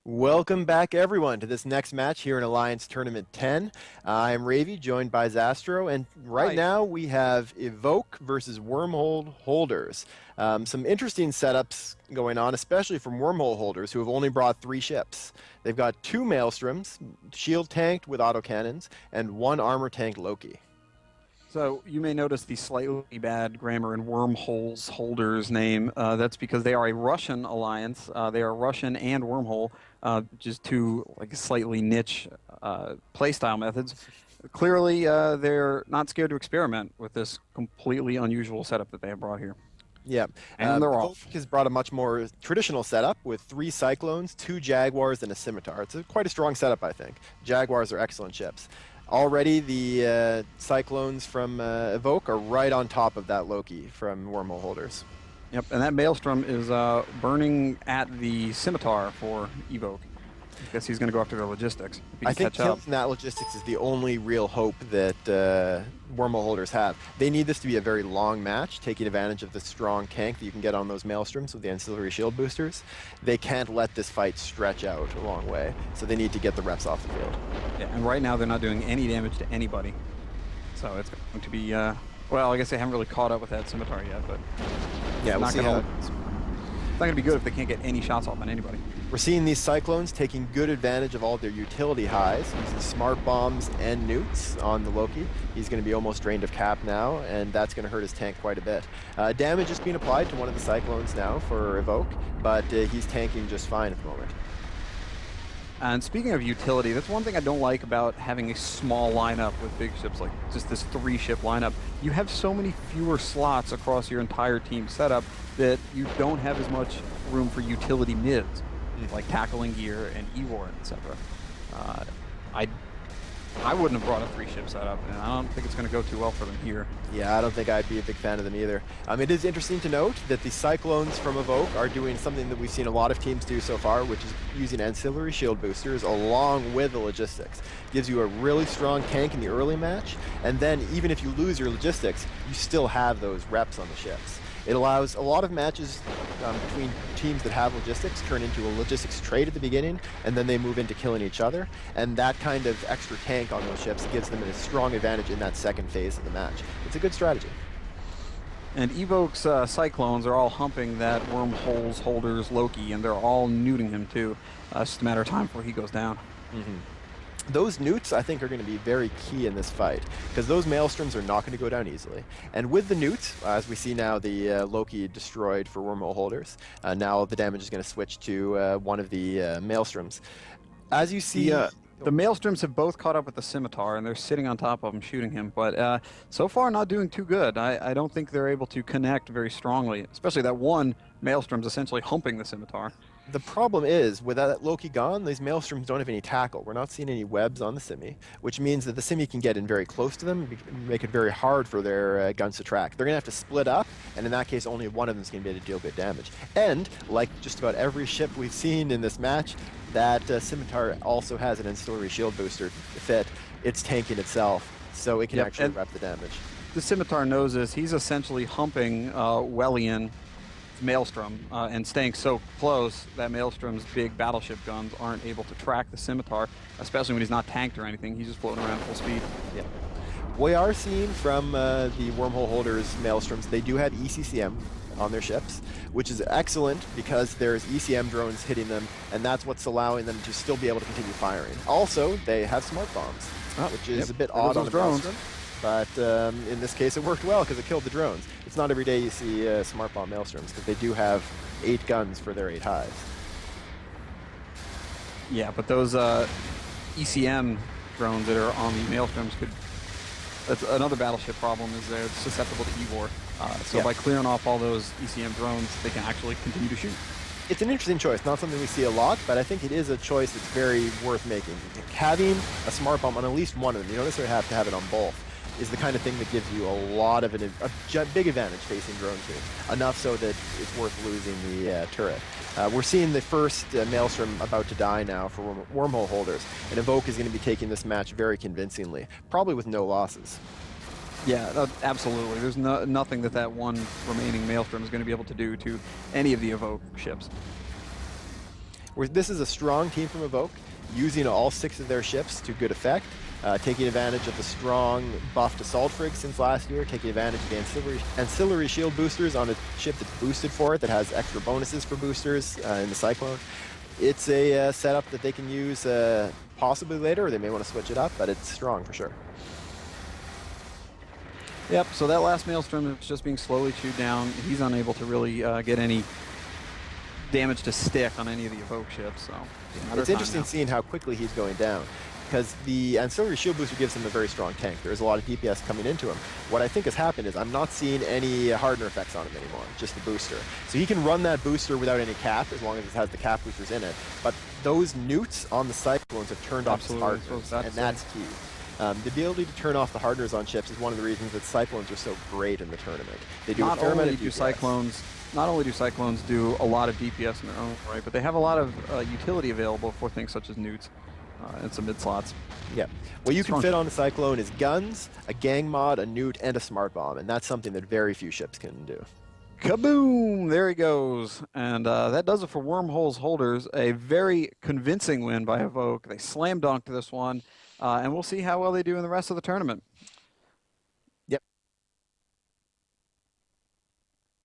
Welcome back, everyone, to this next match here in Alliance Tournament 10. I'm Ravy, joined by Zastro, and right Hi. now we have Evoke versus Wormhole holders. Some interesting setups going on, especially from Wormhole holders who have only brought 3 ships. They've got 2 Maelstroms, shield tanked with autocannons, and 1 armor tank Loki. So you may notice the slightly bad grammar in Wormholes holder's name. That's because they are a Russian alliance. They are Russian and Wormhole, just two like slightly niche playstyle methods. Clearly, they're not scared to experiment with this completely unusual setup that they have brought here, Yeah, and they're Evoke off. has brought a much more traditional setup with 3 Cyclones, 2 Jaguars, and a Scimitar. It's quite a strong setup, I think. Jaguars are excellent ships. Already, the Cyclones from Evoke are right on top of that Loki from Wormhole holders. Yep, and that Maelstrom is burning at the Scimitar for Evoke. I guess he's going to go after the logistics. If he I can think catch up. killing that logistics is the only real hope that Wormhole holders have. They need this to be a very long match, taking advantage of the strong tank that you can get on those Maelstroms with the ancillary shield boosters. They can't let this fight stretch out a long way, so they need to get the reps off the field. Yeah, and right now they're not doing any damage to anybody. So it's going to be, well, I guess they haven't really caught up with that Scimitar yet, but Yeah, we'll see how it it's not going to be good if they can't get any shots off on anybody. We're seeing these Cyclones taking good advantage of all their utility highs, using smart bombs and nukes on the Loki. He's going to be almost drained of cap now, and that's going to hurt his tank quite a bit. Damage is being applied to one of the Cyclones now for Evoke, but he's tanking just fine at the moment. And speaking of utility, that's one thing I don't like about having a small lineup with big ships, like just this 3-ship lineup. You have so many fewer slots across your entire team setup that you don't have as much room for utility mids, like tackling gear and E-War, etc. I wouldn't have brought a 3-ship setup, and I don't think it's going to go too well for them here. Yeah, I don't think I'd be a big fan of them either. It is interesting to note that the Cyclones from Evoke are doing something that we've seen a lot of teams do so far, which is using ancillary shield boosters along with the logistics. Gives you a really strong tank in the early match, and then even if you lose your logistics, you still have those reps on the ships. It allows a lot of matches between teams that have logistics turn into a logistics trade at the beginning, and then they move into killing each other. And that kind of extra tank on those ships gives them a strong advantage in that second phase of the match. It's a good strategy. And Evoke's Cyclones are all humping that Wormholes holder's Loki, and they're all nuding him too. It's just a matter of time before he goes down. Those newts, I think, are going to be very key in this fight, because those Maelstroms are not going to go down easily. And with the newts, as we see now the Loki destroyed for Wormhole holders, now the damage is going to switch to one of the Maelstroms. As you see... The Maelstroms have both caught up with the Scimitar, and they're sitting on top of him, shooting him. But so far, not doing too good. I don't think they're able to connect very strongly, especially that one Maelstrom's essentially humping the Scimitar. The problem is, with that Loki gone, these Maelstroms don't have any tackle. We're not seeing any webs on the Simi, which means that the Simi can get in very close to them and make it very hard for their guns to track. They're going to have to split up, and in that case, only one of them is going to be able to deal good damage. And, like just about every ship we've seen in this match, that Scimitar also has an ancillary shield booster fit. It's tanking itself, so it can actually rep the damage. The Scimitar knows this. He's essentially humping Wellian Maelstrom and staying so close that Maelstrom's big battleship guns aren't able to track the Scimitar, especially when he's not tanked or anything. He's just floating around full speed. Yeah. We are seeing from the Wormhole holders Maelstroms, they do have ECCM on their ships, which is excellent because there's ECM drones hitting them, and that's what's allowing them to still be able to continue firing. Also, they have smart bombs, which is a bit odd on the drones. But in this case, it worked well because it killed the drones. It's not every day you see smart bomb Maelstroms, because they do have 8 guns for their 8 hives. Yeah, but those ECM drones that are on the Maelstroms could... That's another battleship problem, is they're susceptible to E-War. So by clearing off all those ECM drones, they can actually continue to shoot. It's an interesting choice, not something we see a lot, but I think it is a choice that's very worth making. Having a smart bomb on at least one of them, you don't necessarily have to have it on both, is the kind of thing that gives you a lot of a big advantage facing drone teams. Enough so that it's worth losing the turret. We're seeing the first Maelstrom about to die now for Wormhole holders, and Evoke is going to be taking this match very convincingly, probably with no losses. Yeah, absolutely. There's nothing that one remaining Maelstrom is going to be able to do to any of the Evoke ships. This is a strong team from Evoke, using all 6 of their ships to good effect, taking advantage of the strong buffed assault frig since last year, taking advantage of the ancillary shield boosters on a ship that's boosted for it, that has extra bonuses for boosters in the Cyclone. It's a setup that they can use possibly later, or they may want to switch it up, but it's strong for sure. Yep, so that last Maelstrom is just being slowly chewed down. He's unable to really get any damage to stick on any of the Evoke ships. So it's interesting seeing how quickly he's going down, because the ancillary shield booster gives him a very strong tank. There's a lot of DPS coming into him. What I think has happened is I'm not seeing any hardener effects on him anymore, just the booster. So he can run that booster without any cap, as long as it has the cap boosters in it. But those newts on the Cyclones have turned off his hardeners, and that's key. The ability to turn off the hardeners on ships is one of the reasons that Cyclones are so great in the tournament. They do a fair amount of DPS. Not only do Cyclones do a lot of DPS in their own right, but they have a lot of utility available for things such as newts and some mid-slots. Yeah. What you can fit on a Cyclone is guns, a gang mod, a newt, and a smart bomb, and that's something that very few ships can do. Kaboom! There he goes. And that does it for Wormholes holders. A very convincing win by Evoke. They slam dunked this one, and we'll see how well they do in the rest of the tournament.